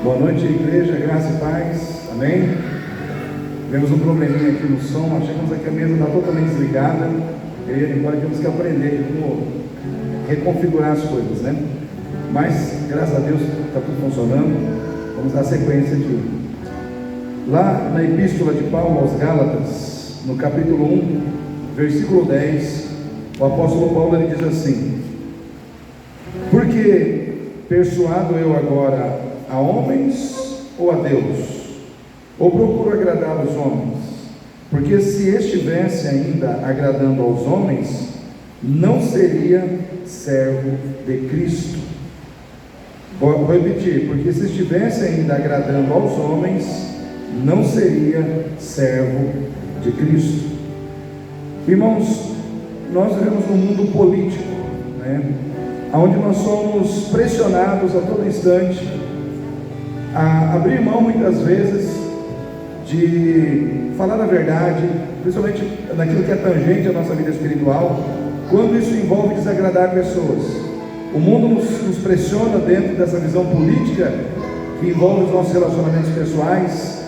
Boa noite, igreja, graça e paz, amém? Tivemos um probleminha aqui no som, achamos que a mesa está totalmente desligada, eu e embora temos que aprender como reconfigurar as coisas, né? Mas, graças a Deus, está tudo funcionando. Vamos dar sequência aqui. Lá na Epístola de Paulo aos Gálatas, no capítulo 1, versículo 10, o apóstolo Paulo ele diz assim: porque persuado eu agora a homens ou a Deus? Ou procuro agradar os homens? Porque se estivesse ainda agradando aos homens, não seria servo de Cristo. Vou repetir: porque se estivesse ainda agradando aos homens, não seria servo de Cristo. Irmãos, nós vivemos num mundo político, né? Onde nós somos pressionados a todo instante a abrir mão muitas vezes de falar a verdade, principalmente naquilo que é tangente à nossa vida espiritual, quando isso envolve desagradar pessoas. O mundo nos pressiona dentro dessa visão política que envolve os nossos relacionamentos pessoais,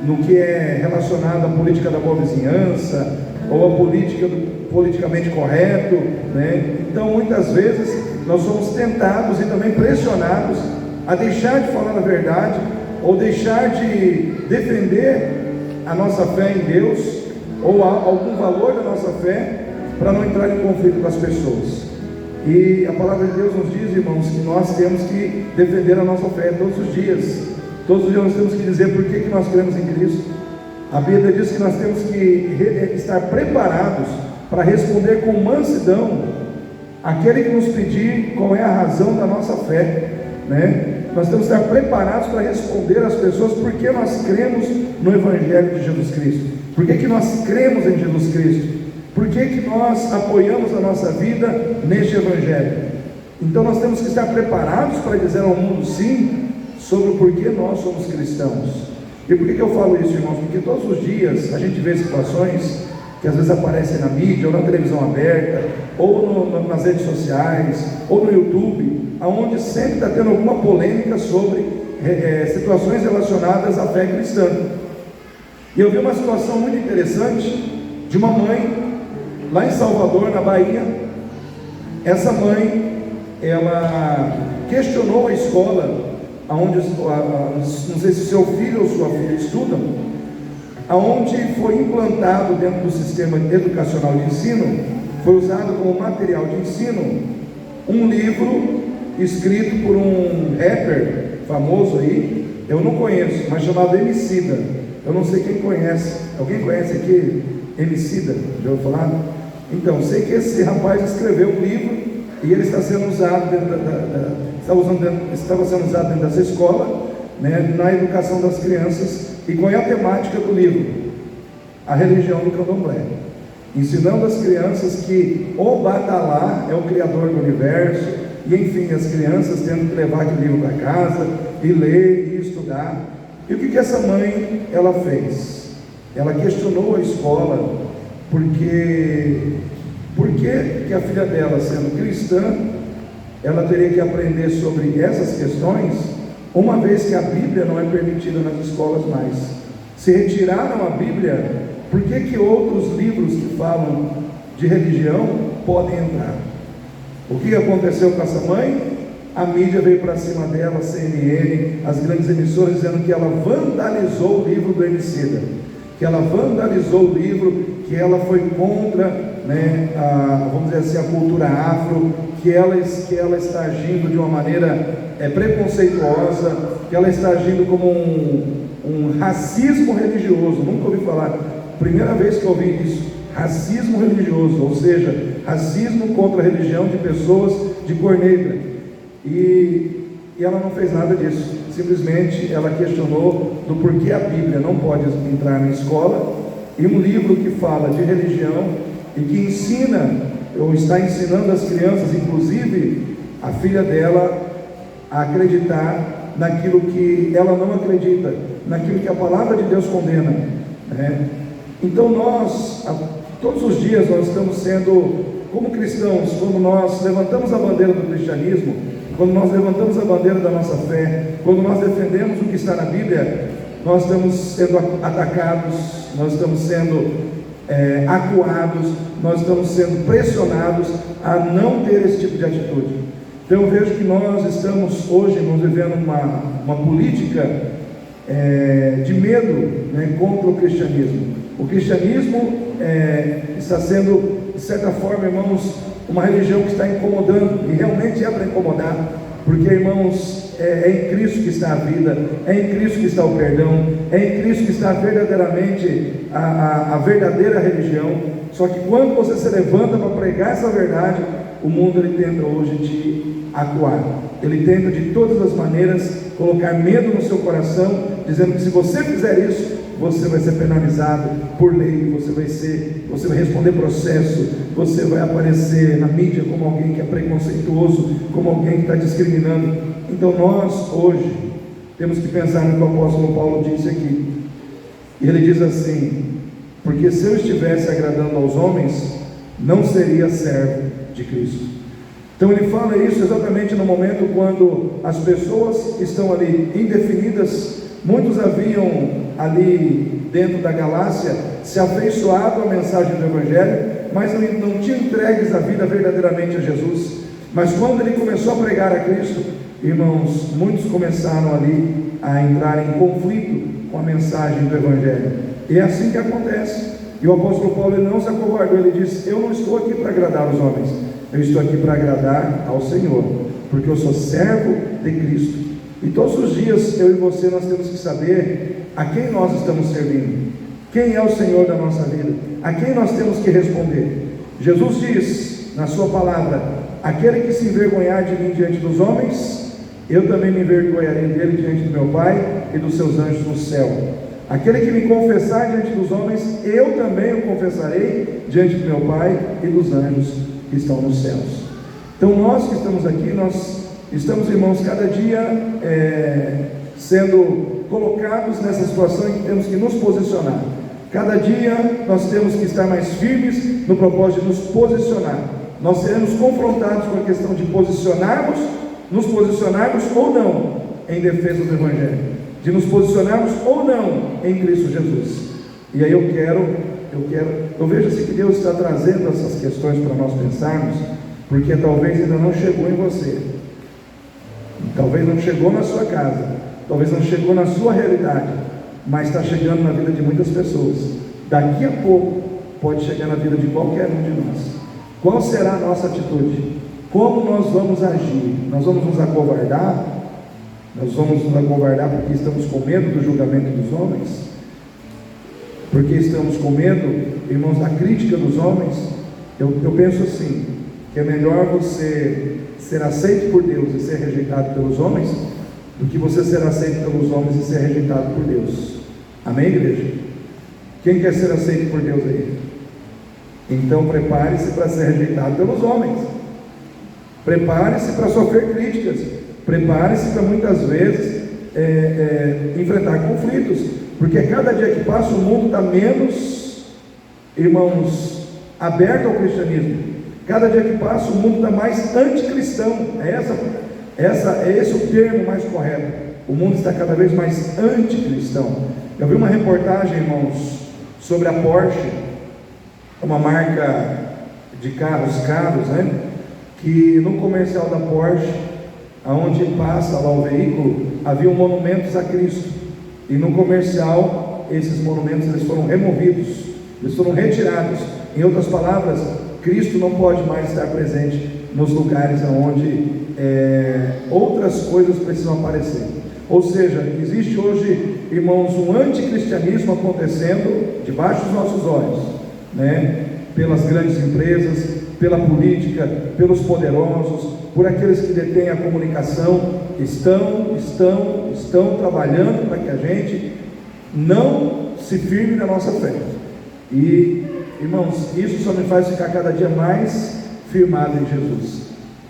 no que é relacionado à política da boa vizinhança ou à política do politicamente correto, né? Então muitas vezes nós somos tentados e também pressionados a deixar de falar a verdade ou deixar de defender a nossa fé em Deus ou algum valor da nossa fé para não entrar em conflito com as pessoas. E a palavra de Deus nos diz, irmãos, que nós temos que defender a nossa fé todos os dias. Todos os dias nós temos que dizer por que nós cremos em Cristo. A Bíblia diz que nós temos que estar preparados para responder com mansidão aquele que nos pedir qual é a razão da nossa fé, né? Nós temos que estar preparados para responder às pessoas por que nós cremos no Evangelho de Jesus Cristo, por que nós cremos em Jesus Cristo, por que nós apoiamos a nossa vida neste Evangelho. Então nós temos que estar preparados para dizer ao mundo sim sobre o porquê nós somos cristãos. E por que eu falo isso, irmãos? Porque todos os dias a gente vê situações que às vezes aparecem na mídia, ou na televisão aberta, ou nas redes sociais, ou no YouTube, onde sempre está tendo alguma polêmica sobre situações relacionadas à fé cristã. E eu vi uma situação muito interessante de uma mãe lá em Salvador, na Bahia. Essa mãe, ela questionou a escola onde, não sei se seu filho ou sua filha estudam, aonde foi implantado dentro do sistema educacional de ensino, foi usado como material de ensino um livro escrito por um rapper famoso aí, eu não conheço, mas chamado Emicida. Eu não sei quem conhece. Alguém conhece aqui Emicida? Já ouviu falar? Então, sei que esse rapaz escreveu um livro e ele está sendo usado estava sendo usado dentro dessa escola, né, na educação das crianças. E qual é a temática do livro? A religião do candomblé, ensinando as crianças que o Batalá é o criador do universo, e enfim, as crianças tendo que levar aquele livro para casa e ler e estudar. E o que essa mãe ela fez? Ela questionou a escola por que a filha dela, sendo cristã, ela teria que aprender sobre essas questões, uma vez que a Bíblia não é permitida nas escolas mais. Se retiraram a Bíblia, por que outros livros que falam de religião podem entrar? O que aconteceu com essa mãe? A mídia veio para cima dela, a CNN, as grandes emissoras, dizendo que ela vandalizou o livro do Emicida, que ela vandalizou o livro, que ela foi contra, né, vamos dizer assim, a cultura afro, que ela está agindo de uma maneira preconceituosa, que ela está agindo como um racismo religioso. Nunca ouvi falar, primeira vez que eu ouvi isso, racismo religioso, ou seja, racismo contra a religião de pessoas de cor negra. E ela não fez nada disso, simplesmente ela questionou do porquê a Bíblia não pode entrar na escola, e um livro que fala de religião e que ensina, ou está ensinando as crianças, inclusive a filha dela, a acreditar naquilo que ela não acredita, naquilo que a palavra de Deus condena, né? Então nós, todos os dias nós estamos sendo, como cristãos, quando nós levantamos a bandeira do cristianismo, quando nós levantamos a bandeira da nossa fé, quando nós defendemos o que está na Bíblia, nós estamos sendo atacados, nós estamos sendo acuados, nós estamos sendo pressionados a não ter esse tipo de atitude. Então eu vejo que nós estamos hoje vivendo uma política de medo, né, contra o cristianismo. O cristianismo está sendo, de certa forma, irmãos, uma religião que está incomodando, e realmente é para incomodar, porque, irmãos, é em Cristo que está a vida, é em Cristo que está o perdão, é em Cristo que está verdadeiramente a verdadeira religião. Só que quando você se levanta para pregar essa verdade, o mundo ele tenta hoje te acuar, ele tenta de todas as maneiras colocar medo no seu coração, dizendo que se você fizer isso, você vai ser penalizado por lei, você vai responder processo, você vai aparecer na mídia como alguém que é preconceituoso, como alguém que está discriminando. Então nós hoje temos que pensar no que o apóstolo Paulo disse aqui, e ele diz assim: porque se eu estivesse agradando aos homens, não seria servo de Cristo. Então ele fala isso exatamente no momento quando as pessoas estão ali indefinidas. Muitos haviam ali dentro da Galácia se afeiçoado à mensagem do Evangelho, mas não tinham entregues a vida verdadeiramente a Jesus. Mas quando ele começou a pregar a Cristo, irmãos, muitos começaram ali a entrar em conflito com a mensagem do Evangelho. E é assim que acontece. E o apóstolo Paulo ele não se acovardou, ele disse: eu não estou aqui para agradar os homens, eu estou aqui para agradar ao Senhor, porque eu sou servo de Cristo. E todos os dias, eu e você, nós temos que saber a quem nós estamos servindo, quem é o Senhor da nossa vida, a quem nós temos que responder. Jesus diz na sua palavra: aquele que se envergonhar de mim diante dos homens, eu também me envergonharei dele diante do meu Pai e dos seus anjos no céu. Aquele que me confessar diante dos homens, eu também o confessarei diante do meu Pai e dos anjos que estão nos céus. Então nós que estamos aqui, nós estamos, irmãos, cada dia sendo colocados nessa situação em que temos que nos posicionar. Cada dia nós temos que estar mais firmes no propósito de nos posicionar. Nós seremos confrontados com a questão de nos posicionarmos ou não em defesa do Evangelho, de nos posicionarmos ou não em Cristo Jesus. E aí eu vejo assim que Deus está trazendo essas questões para nós pensarmos, porque talvez ainda não chegou em você, talvez não chegou na sua casa, talvez não chegou na sua realidade, mas está chegando na vida de muitas pessoas. Daqui a pouco pode chegar na vida de qualquer um de nós. Qual será a nossa atitude? Como nós vamos agir? Nós vamos nos acovardar? Nós vamos nos acovardar porque estamos com medo do julgamento dos homens? Porque estamos com medo, irmãos, da crítica dos homens? Eu penso assim, que é melhor você ser aceito por Deus e ser rejeitado pelos homens, do que você ser aceito pelos homens e ser rejeitado por Deus. Amém, igreja? Quem quer ser aceito por Deus aí? Então prepare-se para ser rejeitado pelos homens, prepare-se para sofrer críticas, prepare-se para muitas vezes enfrentar conflitos, porque cada dia que passa o mundo está menos, irmãos, aberto ao cristianismo. Cada dia que passa o mundo está mais anticristão. É esse o termo mais correto. O mundo está cada vez mais anticristão. Eu vi uma reportagem, irmãos, sobre a Porsche, uma marca de carros caros, né? Que no comercial da Porsche, aonde passa lá o veículo, havia monumentos a Cristo. E no comercial, esses monumentos eles foram removidos, eles foram retirados. Em outras palavras, Cristo não pode mais estar presente nos lugares onde outras coisas precisam aparecer. Ou seja, existe hoje, irmãos, um anticristianismo acontecendo debaixo dos nossos olhos, né? Pelas grandes empresas, pela política, pelos poderosos, por aqueles que detêm a comunicação, estão trabalhando para que a gente não se firme na nossa fé. E, irmãos, isso só me faz ficar cada dia mais firmado em Jesus.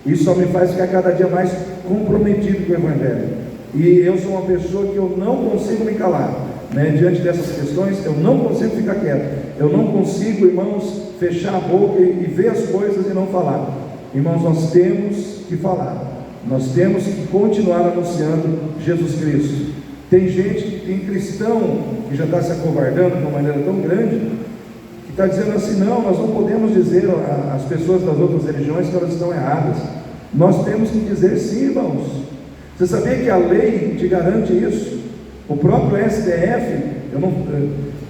Isso só me faz ficar cada dia mais comprometido com o Evangelho. E eu sou uma pessoa que eu não consigo me calar, né? Diante dessas questões, eu não consigo ficar quieto. Eu não consigo, irmãos, fechar a boca e ver as coisas e não falar. Irmãos, nós temos que falar. Nós temos que continuar anunciando Jesus Cristo. Tem gente, tem cristão que já está se acovardando de uma maneira tão grande, que está dizendo assim: não, nós não podemos dizer às pessoas das outras religiões que elas estão erradas. Nós temos que dizer sim, irmãos. Você sabia que a lei te garante isso? O próprio STF,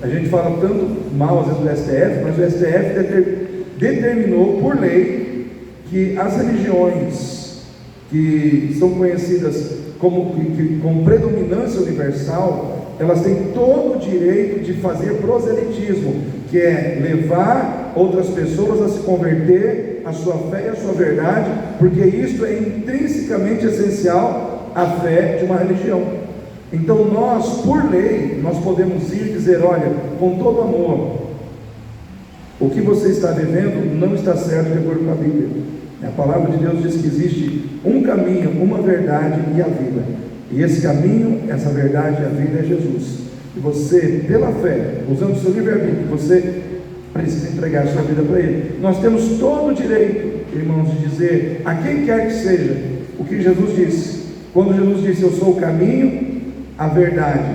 a gente fala tanto mal às vezes do STF, mas o STF determinou por lei que as religiões que são conhecidas com predominância universal, elas têm todo o direito de fazer proselitismo, que é levar outras pessoas a se converter à sua fé e à sua verdade, porque isso é intrinsecamente essencial à fé de uma religião. Então nós, por lei, nós podemos ir e dizer: olha, com todo amor, o que você está vivendo não está certo de acordo com a Bíblia. A palavra de Deus diz que existe um caminho, uma verdade e a vida. E esse caminho, essa verdade e a vida é Jesus. E você, pela fé, usando o seu livre-arbítrio, você precisa entregar a sua vida para Ele. Nós temos todo o direito, irmãos, de dizer a quem quer que seja o que Jesus disse. Quando Jesus disse: eu sou o caminho, a verdade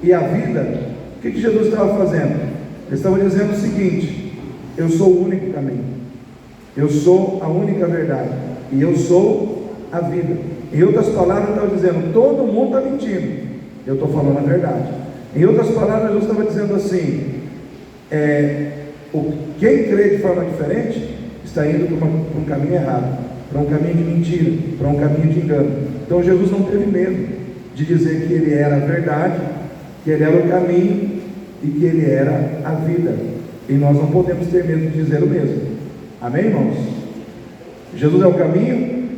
e a vida, o que Jesus estava fazendo? Ele estava dizendo o seguinte: eu sou o único caminho, eu sou a única verdade e eu sou a vida. Em outras palavras, ele estava dizendo: todo mundo está mentindo, eu estou falando a verdade. Em outras palavras, Jesus estava dizendo assim: quem crê de forma diferente está indo para um caminho errado, para um caminho de mentira, para um caminho de engano. Então Jesus não teve medo de dizer que Ele era a verdade, que Ele era o caminho e que Ele era a vida. E nós não podemos ter medo de dizer o mesmo. Amém, irmãos? Jesus é o caminho,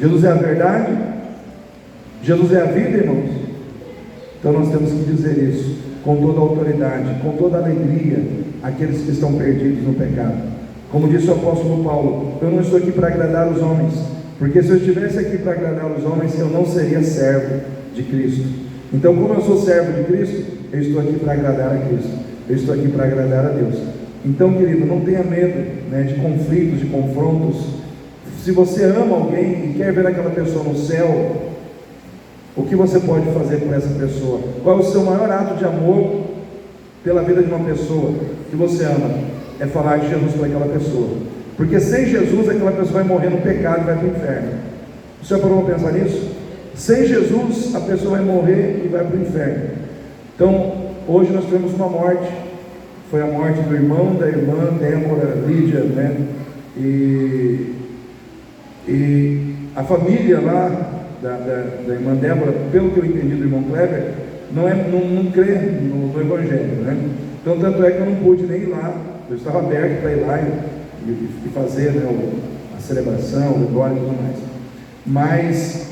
Jesus é a verdade, Jesus é a vida, irmãos. Então nós temos que dizer isso com toda a autoridade, com toda a alegria àqueles que estão perdidos no pecado. Como disse o apóstolo Paulo: eu não estou aqui para agradar os homens, porque se eu estivesse aqui para agradar os homens, eu não seria servo de Cristo. Então, como eu sou servo de Cristo, eu estou aqui para agradar a Cristo, eu estou aqui para agradar a Deus. Então, querido, não tenha medo, de conflitos, de confrontos. Se você ama alguém e quer ver aquela pessoa no céu, o que você pode fazer por essa pessoa? Qual é o seu maior ato de amor pela vida de uma pessoa que você ama? É falar de Jesus para aquela pessoa. Porque sem Jesus, aquela pessoa vai morrer no pecado e vai para o inferno. O senhor parou para pensar nisso? Sem Jesus, a pessoa vai morrer e vai para o inferno. Então, hoje nós tivemos uma morte. Foi a morte do irmão, da irmã, Débora, Lídia, E a família lá da irmã Débora, pelo que eu entendi do irmão Kleber, não crê no Evangelho, Então, tanto é que eu não pude nem ir lá. Eu estava aberto para ir lá e fazer a celebração, o glória e tudo mais. Mas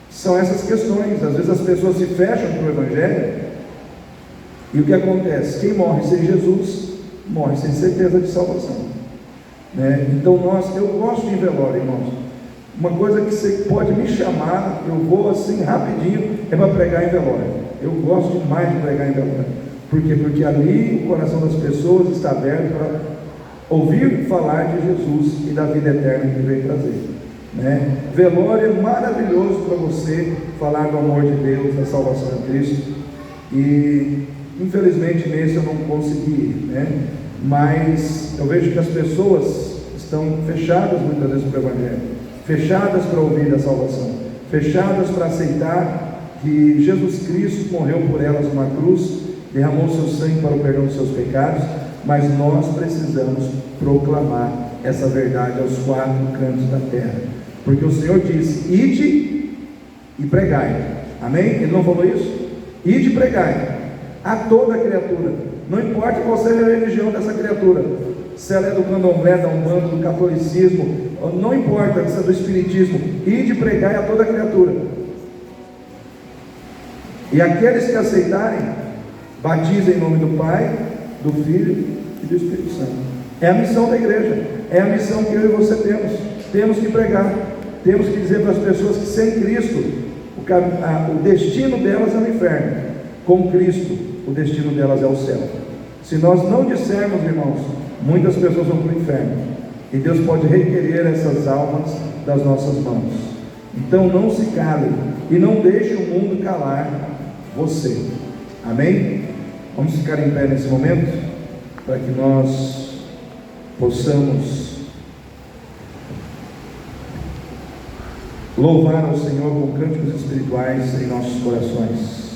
são essas questões. Às vezes as pessoas se fecham para o Evangelho, e o que acontece? Quem morre sem Jesus, morre sem certeza de salvação, Então eu gosto de velório, irmãos. Uma coisa que você pode me chamar, eu vou assim rapidinho, é para pregar em velório. Eu gosto demais de pregar em velório. Por quê? Porque ali o coração das pessoas está aberto para ouvir falar de Jesus e da vida eterna que Ele veio trazer, Velório é maravilhoso para você falar do amor de Deus, da salvação de Cristo. E infelizmente nesse eu não consegui ir, Mas eu vejo que as pessoas estão fechadas muitas vezes para o Evangelho, fechadas para ouvir a salvação, fechadas para aceitar que Jesus Cristo morreu por elas numa cruz, derramou seu sangue para o perdão dos seus pecados. Mas nós precisamos proclamar essa verdade aos quatro cantos da terra, porque o Senhor disse: ide e pregai. Amém? Ele não falou isso? Ide e pregai a toda criatura, não importa qual seja a religião dessa criatura, se ela é do candomblé, da umbanda, do catolicismo, não importa se é do espiritismo. Ide e pregai a toda criatura, e aqueles que aceitarem, batizem em nome do Pai, do Filho e do Espírito Santo. É a missão da igreja, é a missão que eu e você temos que pregar, temos que dizer para as pessoas que sem Cristo o destino delas é o inferno, com Cristo o destino delas é o céu. Se nós não dissermos, irmãos, muitas pessoas vão para o inferno, e Deus pode requerer essas almas das nossas mãos. Então não se cale e não deixe o mundo calar você. Amém? Vamos ficar em pé nesse momento para que nós possamos louvar ao Senhor com cânticos espirituais em nossos corações.